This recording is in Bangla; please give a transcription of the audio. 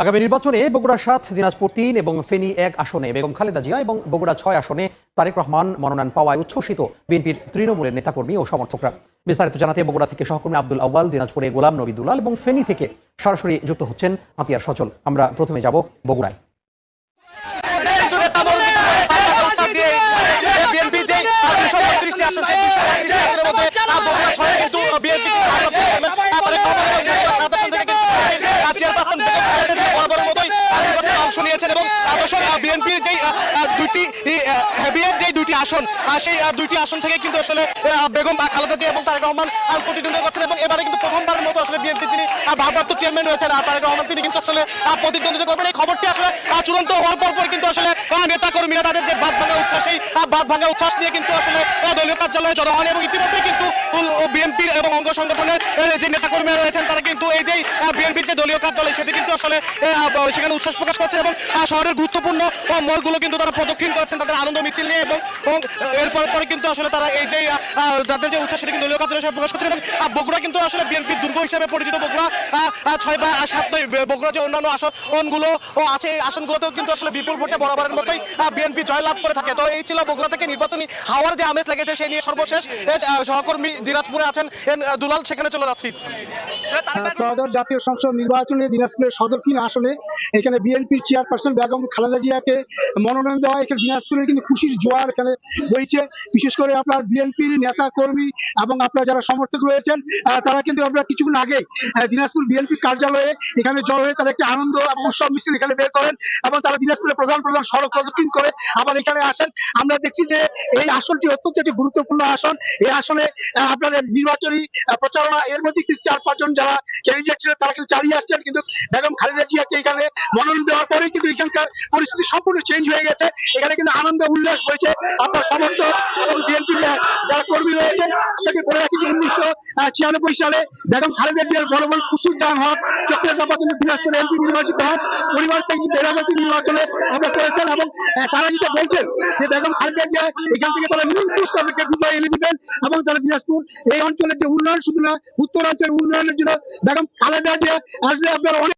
আগামী নির্বাচনে বগুড়া ৭, দিনাজপুর ৩ এবং ফেনী ১ আসনে বেগম খালেদা জিয়া এবং বগুড়া ৬ আসনে তারেক রহমান মনোনয়ন পাওয়ায় উচ্ছ্বসিত বিএনপির তৃণমূলের নেতাকর্মী ও সমর্থকরা। বিস্তারিত জানাতে বগুড়া থেকে সহকর্মী আব্দুল আউয়াল, দিনাজপুরে গোলাম নবী দুলাল এবং ফেনী থেকে সরাসরি যুক্ত হচ্ছেন আতিয়ার সচল। আমরা প্রথমে যাব বগুড়ায়। বিএনপির যে দুইটি আসন সেই দুইটি আসন থেকে কিন্তু আসলে বেগম খালেদা জিয়া এবং তারেক রহমান প্রতিদ্বন্দ্বিতা করছেন এবং এবারে কিন্তু প্রথমবারের মতো আসলে বিএনপি যিনি ভারপ্রাপ্ত চেয়ারম্যান রয়েছেন তারেক রহমান, তিনি কিন্তু আসলে প্রতিদ্বন্দ্বিতা করবেন। এই খবরটি আসলে চূড়ান্ত হওয়ার পর কিন্তু আসলে নেতা কর্মীরা তাদের যে বাদ ভাঙা উচ্ছ্বাস, সেই বাদ ভাঙা উচ্ছ্বাস নিয়ে কিন্তু আসলে দলীয় কার্যালয়ে জড়ো হন এবং ইতিমধ্যে কিন্তু বিএনপির এবং অঙ্গ সংগঠনের যে নেতা কর্মীরা রয়েছেন তারা কিন্তু এই যে বিএনপির যে দলীয় কার্যালয় সেটি কিন্তু আসলে সেখানে উচ্ছ্বাস প্রকাশ করছেন এবং শহরের গুরুত্বপূর্ণ মলগুলো কিন্তু তারা প্রদক্ষিণ করছেন তাদের আনন্দ মিছিল নিয়ে এবং এরপর পরে কিন্তু আসলে তারা এই যে তাদের যে উচ্ছ্বাস সেটি কিন্তু দলীয় কার্যালয় হিসেবে প্রকাশ করছেন। এবং বগুড়া কিন্তু আসলে বিএনপির দুর্গ হিসেবে পরিচিত। বগুড়া ৬ বা ৭ নয়, বগুড়া যে অন্যান্য আসনগুলো আছে এই আসনগুলোতেও কিন্তু আসলে বিপুল ভোটে বরাবরের মতোই বিএনপি জয়লাভ করে থাকে। তো এই ছিল বগুড়া থেকে নির্বাচনী হাওয়ার যে আমেজ লেগেছে সেই নিয়ে সর্বশেষ সহকর্মী দিনাজপুরে আছেন দুলাল, সেখানে চলে যাচ্ছি। ত্রয়োদশ জাতীয় সংসদ নির্বাচনে দিনাজপুরের সদরকিন আসনে এখানে বিএনপির চেয়ারপারসন বেগম খালেদা জিয়াকে মনোনয়ন দেওয়া, এখানে দিনাজপুরে কিন্তু খুশির জোয়ার এখানে বইছে। বিশেষ করে আপনার বিএনপির নেতা কর্মী এবং আপনার যারা সমর্থক রয়েছেন তারা কিন্তু আপনার কিছুক্ষণ আগে দিনাজপুর বিএনপি কার্যালয়ে এখানে জড়ো হয়ে তারা একটি আনন্দ এবং উৎসব মিছিল এখানে বের করেন এবং তারা দিনাজপুরের প্রধান সড়ক প্রদক্ষিণ করে আবার এখানে আসেন। আমরা দেখছি যে এই আসনটি অত্যন্ত একটি গুরুত্বপূর্ণ আসন। এই আসনে আপনার নির্বাচনী প্রচারণা এর মধ্যে ৪-৫ জন যারা ক্যান্ডিডেট ছিলেন তারা কিন্তু চালিয়ে আসছেন, কিন্তু বেগম খালেদা জিয়াকে এখানে মনোনয়ন দেওয়ার পরে কিন্তু এখানকার পরিস্থিতি সম্পূর্ণ চেঞ্জ হয়ে গেছে। এখানে কিন্তু আনন্দ উল্লাস হয়েছে আপনার সমর্থক এবং বিএনপির যারা কর্মী রয়েছেন। আপনাকে বলে রাখি যে ১৯৯৬ সালে বেগম খালেদা জিয়ার বড় কুসুদ্দান হক চক্রবর্তী কিন্তু দিনাজপুর এমপি নির্বাচিত হন। পরিবার থেকে কিন্তু এলাকাতে নির্বাচনে আমরা করেছেন এবং তারা যেটা বলছেন যে বেগম খালেদা জিয়া এখান থেকে তারা নিরঙ্কুশ তাদেরকে বিজয় এনে দিবেন এবং তারা দিনাজপুর এই অঞ্চলের যে উন্নয়ন শুধু না উত্তরাঞ্চলের উন্নয়নের জন্য বেগম খালেদা জিয়া আসলে আপনার অনেক